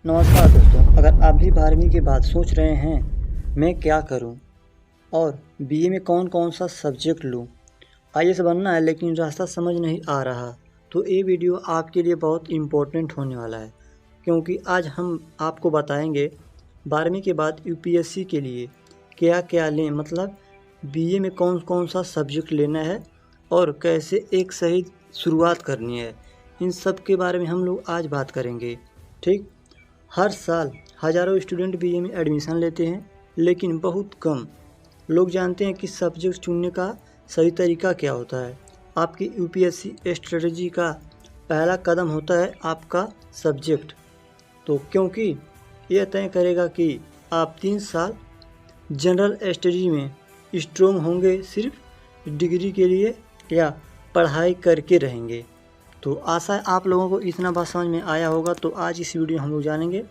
नमस्कार दोस्तों, अगर आप भी 12वीं के बाद सोच रहे हैं मैं क्या करूं और बीए में कौन कौन सा सब्जेक्ट लूं, आईएएस बनना है लेकिन रास्ता समझ नहीं आ रहा, तो ये वीडियो आपके लिए बहुत इम्पोर्टेंट होने वाला है। क्योंकि आज हम आपको बताएंगे 12वीं के बाद यूपीएससी के लिए क्या क्या लें, मतलब बीए में कौन कौन सा सब्जेक्ट लेना है और कैसे एक सही शुरुआत करनी है। इन सब के बारे में हम लोग आज बात करेंगे। ठीक, हर साल हज़ारों स्टूडेंट बीए में एडमिशन लेते हैं, लेकिन बहुत कम लोग जानते हैं कि सब्जेक्ट चुनने का सही तरीका क्या होता है। आपकी यूपीएससी स्ट्रेटजी का पहला कदम होता है आपका सब्जेक्ट, तो क्योंकि यह तय करेगा कि आप 3 साल जनरल स्टडी में स्ट्रोंग होंगे सिर्फ डिग्री के लिए या पढ़ाई करके रहेंगे। तो आशा है आप लोगों को इतना बात समझ में आया होगा। तो आज इस वीडियो हम लोग जानेंगे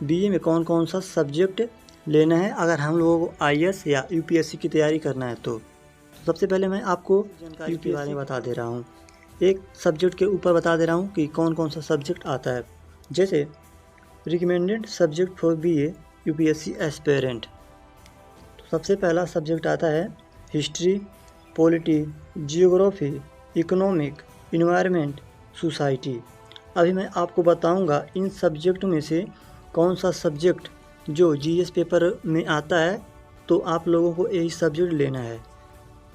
बीए में कौन कौन सा सब्जेक्ट लेना है अगर हम लोगों को आईएएस या यूपीएससी की तैयारी करना है। तो सबसे पहले मैं आपको जानकारी के बारे में बता दे रहा हूँ, एक सब्जेक्ट के ऊपर बता दे रहा हूँ कि कौन कौन सा सब्जेक्ट आता है। जैसे recommended subject for BA UPSC aspirant, तो सबसे पहला सब्जेक्ट आता है history, polity, geography, economic, environment, society. अभी मैं आपको बताऊंगा इन सब्जेक्ट में से कौन सा सब्जेक्ट जो जीएस पेपर में आता है, तो आप लोगों को यही सब्जेक्ट लेना है।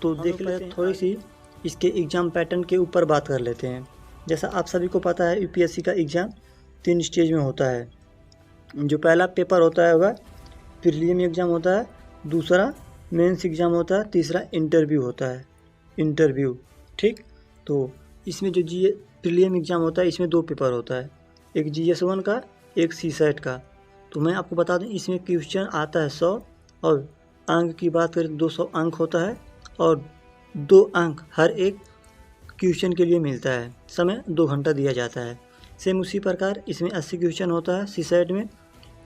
तो देख लेते हैं, थोड़ी सी इसके एग्ज़ाम पैटर्न के ऊपर बात कर लेते हैं। जैसा आप सभी को पता है यूपीएससी का एग्ज़ाम 3 स्टेज में होता है। जो पहला पेपर होता है वह प्रीलिम एग्ज़ाम होता है, दूसरा मेंस एग्ज़ाम होता है, तीसरा इंटरव्यू होता है, इंटरव्यू। ठीक, तो इसमें जो प्रीलिम एग्ज़ाम होता है इसमें 2 पेपर होता है, एक GS1 का, एक सीसेट का। तो मैं आपको बता दूं इसमें क्वेश्चन आता है 100 और अंक की बात करें तो 200 अंक होता है और 2 अंक हर एक क्वेश्चन के लिए मिलता है। समय 2 घंटा दिया जाता है। सेम उसी प्रकार इसमें 80 क्वेश्चन होता है, सीसेट में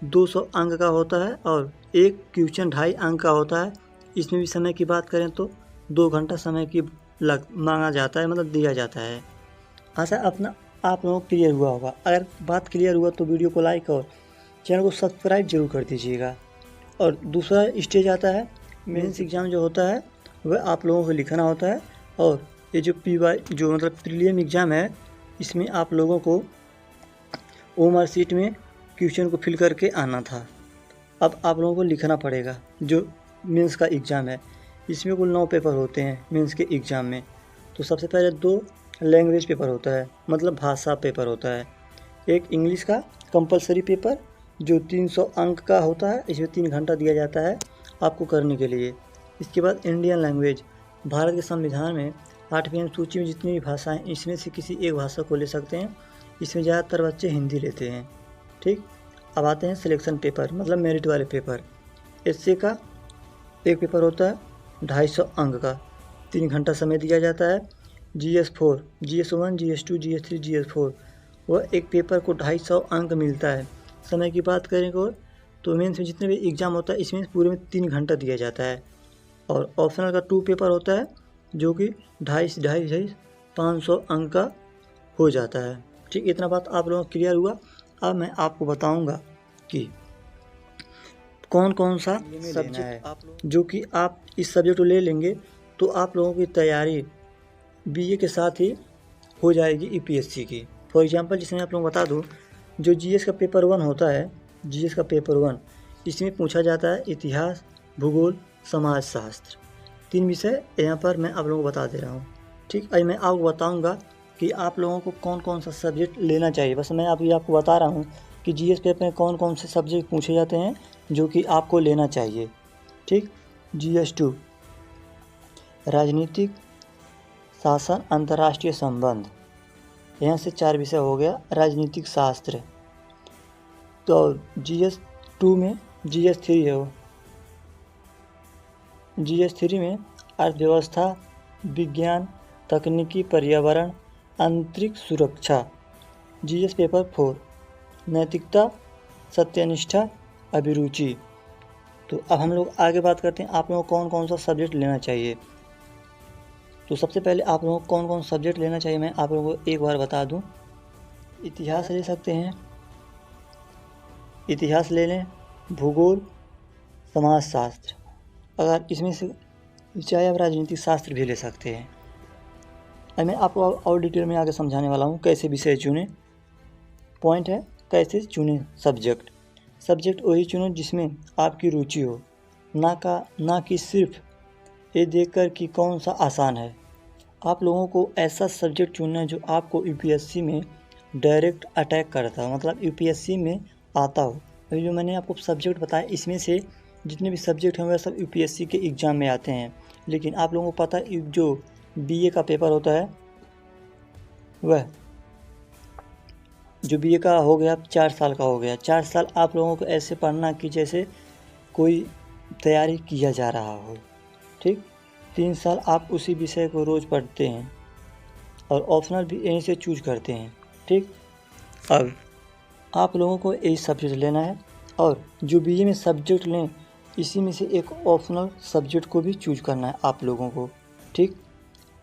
200 अंक का होता है और एक क्वेश्चन 2.5 अंक का होता है। इसमें भी समय की बात करें तो 2 घंटा समय की मांगा जाता है, मतलब दिया जाता है। आशा अपना आप लोगों को क्लियर हुआ होगा। अगर बात क्लियर हुआ तो वीडियो को लाइक और चैनल को सब्सक्राइब जरूर कर दीजिएगा। और दूसरा स्टेज आता है मेंस एग्ज़ाम, जो होता है वह आप लोगों को लिखना होता है। और ये जो जो मतलब प्रीलिम एग्ज़ाम है, इसमें आप लोगों को ओमआर शीट में क्वेश्चन को फिल करके आना था। अब आप लोगों को लिखना पड़ेगा। जो मेंस का एग्ज़ाम है इसमें कुल 9 पेपर होते हैं मेंस के एग्ज़ाम में। तो सबसे पहले 2 लैंग्वेज पेपर होता है, मतलब भाषा पेपर होता है। एक इंग्लिश का कंपलसरी पेपर जो 300 अंक का होता है, इसमें 3 घंटा दिया जाता है आपको करने के लिए। इसके बाद इंडियन लैंग्वेज, भारत के संविधान में 8वीं अनुसूची में जितनी भी भाषाएं, इसमें से किसी एक भाषा को ले सकते हैं। इसमें ज़्यादातर बच्चे हिंदी लेते हैं। ठीक, अब आते हैं सिलेक्शन पेपर, मतलब मेरिट वाले पेपर। एसए का एक पेपर होता है 250 अंक का, 3 घंटा समय दिया जाता है। GS4, GS1, GS2, GS3, GS4, वह एक पेपर को 250 अंक मिलता है। समय की बात करें तो मेंस में जितने भी एग्ज़ाम होता है इसमें पूरे में 3 घंटा दिया जाता है। और ऑप्शनल का 2 पेपर होता है जो कि 250 500 अंक का हो जाता है। ठीक, इतना बात आप लोगों को क्लियर हुआ। अब मैं आपको बताऊंगा कि कौन कौन सा सब्जेक्ट है। जो कि आप इस सब्जेक्ट को ले लेंगे तो आप लोगों की तैयारी बीए के साथ ही हो जाएगी यूपीएससी की। फॉर एग्जांपल जिसमें आप लोगों को बता दूं, जो जीएस का पेपर 1 होता है, जीएस का पेपर 1, इसमें पूछा जाता है इतिहास, भूगोल, समाजशास्त्र, 3 विषय यहाँ पर मैं आप लोगों को बता दे रहा हूँ। ठीक, अभी मैं आपको बताऊँगा कि आप लोगों को कौन कौन सा सब्जेक्ट लेना चाहिए। बस मैं अभी आपको बता रहा हूँ कि जीएस पेपर में कौन कौन से सब्जेक्ट पूछे जाते हैं जो कि आपको लेना चाहिए। ठीक, GS2 राजनीतिक शासन, अंतर्राष्ट्रीय संबंध, यहाँ से 4 विषय हो गया। राजनीतिक शास्त्र, तो GS2 में GS3 है वो, GS3 में अर्थव्यवस्था, विज्ञान, तकनीकी, पर्यावरण, आंतरिक सुरक्षा। GS पेपर 4 नैतिकता, सत्यनिष्ठा, अभिरुचि। तो अब हम लोग आगे बात करते हैं आप लोगों को कौन कौन सा सब्जेक्ट लेना चाहिए। तो सबसे पहले आप लोगों को कौन कौन सब्जेक्ट लेना चाहिए मैं आप लोगों को एक बार बता दूं। इतिहास ले सकते हैं, इतिहास ले लें, भूगोल, समाजशास्त्र, अगर इसमें से चाहे आप राजनीतिक शास्त्र भी ले सकते हैं। अब मैं आपको और डिटेल में आगे समझाने वाला हूँ कैसे विषय चुनें। पॉइंट है कैसे चुनें सब्जेक्ट वही चुनो जिसमें आपकी रुचि हो, ना कि सिर्फ ये देखकर कि कौन सा आसान है। आप लोगों को ऐसा सब्जेक्ट चुनना है जो आपको यूपीएससी में डायरेक्ट अटैक करता हो, मतलब यूपीएससी में आता हो। अभी जो मैंने आपको सब्जेक्ट बताया इसमें से जितने भी सब्जेक्ट हैं वह सब यूपीएससी के एग्ज़ाम में आते हैं। लेकिन आप लोगों को पता है जो बीए का पेपर होता है वह जो बीए का हो गया 4 साल का हो गया, 4 साल आप लोगों को ऐसे पढ़ना कि जैसे कोई तैयारी किया जा रहा हो, ठीक। 3 साल आप उसी विषय को रोज़ पढ़ते हैं और ऑप्शनल भी यहीं से चूज करते हैं, ठीक। अब आप लोगों को यही सब्जेक्ट लेना है और जो बीए में सब्जेक्ट लें इसी में से एक ऑप्शनल सब्जेक्ट को भी चूज करना है आप लोगों को, ठीक।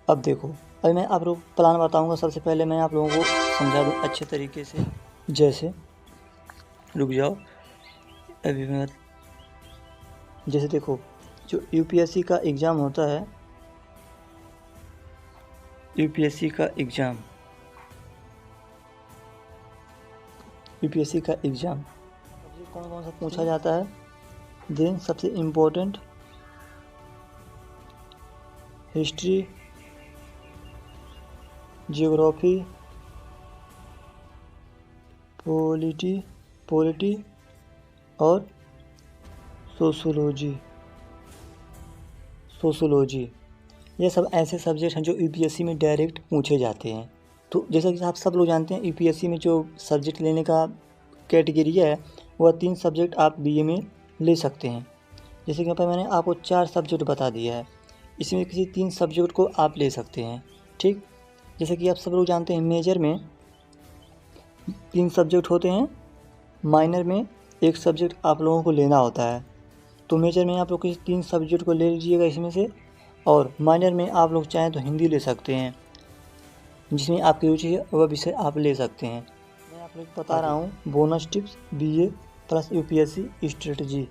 अब देखो, अभी मैं आप लोग प्लान बताऊंगा। सबसे पहले मैं आप लोगों को समझा दूँ अच्छे तरीके से। जैसे रुक जाओ, अभी मैं जैसे देखो, जो यूपीएससी का एग्ज़ाम होता है, यूपीएससी का एग्ज़ाम कौन कौन सा पूछा जाता है। देन सबसे इम्पोर्टेंट हिस्ट्री, जियोग्राफी, पॉलिटी और सोशोलॉजी। ये सब ऐसे सब्जेक्ट हैं जो यूपीएससी में डायरेक्ट पूछे जाते हैं। तो जैसा कि आप सब लोग जानते हैं यूपीएससी में जो सब्जेक्ट लेने का कैटेगरी है वह 3 सब्जेक्ट आप बीए में ले सकते हैं। जैसे कि यहाँ पर मैंने आपको 4 सब्जेक्ट बता दिया है, इसमें किसी 3 सब्जेक्ट को आप ले सकते हैं, ठीक। जैसे कि आप सब लोग जानते हैं मेजर में 3 सब्जेक्ट होते हैं, माइनर में 1 सब्जेक्ट आप लोगों को लेना होता है। तो मेजर में आप लोग किसी 3 सब्जेक्ट को ले लीजिएगा इसमें से, और माइनर में आप लोग चाहें तो हिंदी ले सकते हैं, जिसमें आपकी रुचि है वह विषय आप ले सकते हैं। मैं आप लोग बता रहा हूँ bonus tips BA plus UPSC strategy.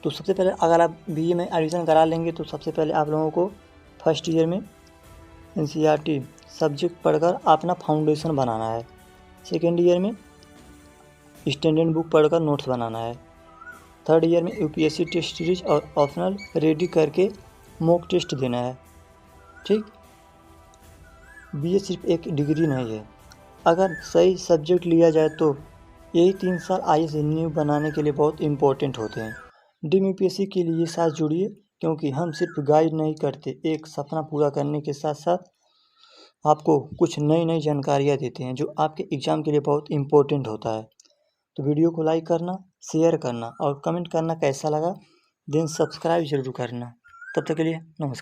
तो सबसे पहले अगर आप बीए में एडमिशन करा लेंगे तो सबसे पहले आप लोगों को फर्स्ट ईयर में एनसीईआरटी सब्जेक्ट पढ़कर अपना फाउंडेशन बनाना है। सेकेंड ईयर में स्टैंडर्ड बुक पढ़कर नोट्स बनाना है। थर्ड ईयर में यूपीएससी टेस्ट सीरीज और ऑप्शनल रेडी करके मॉक टेस्ट देना है, ठीक। बीए सिर्फ एक डिग्री नहीं है, अगर सही सब्जेक्ट लिया जाए तो यही 3 साल आईएएस नींव बनाने के लिए बहुत इंपॉर्टेंट होते हैं। ड्रीम यूपीएससी के लिए साथ जुड़िए, क्योंकि हम सिर्फ गाइड नहीं करते, एक सपना पूरा करने के साथ साथ आपको कुछ नई जानकारियाँ देते हैं जो आपके एग्ज़ाम के लिए बहुत इंपॉर्टेंट होता है। तो वीडियो को लाइक करना, शेयर करना और कमेंट करना कैसा लगा, देन सब्सक्राइब जरूर करना। तब तक के लिए नमस्कार।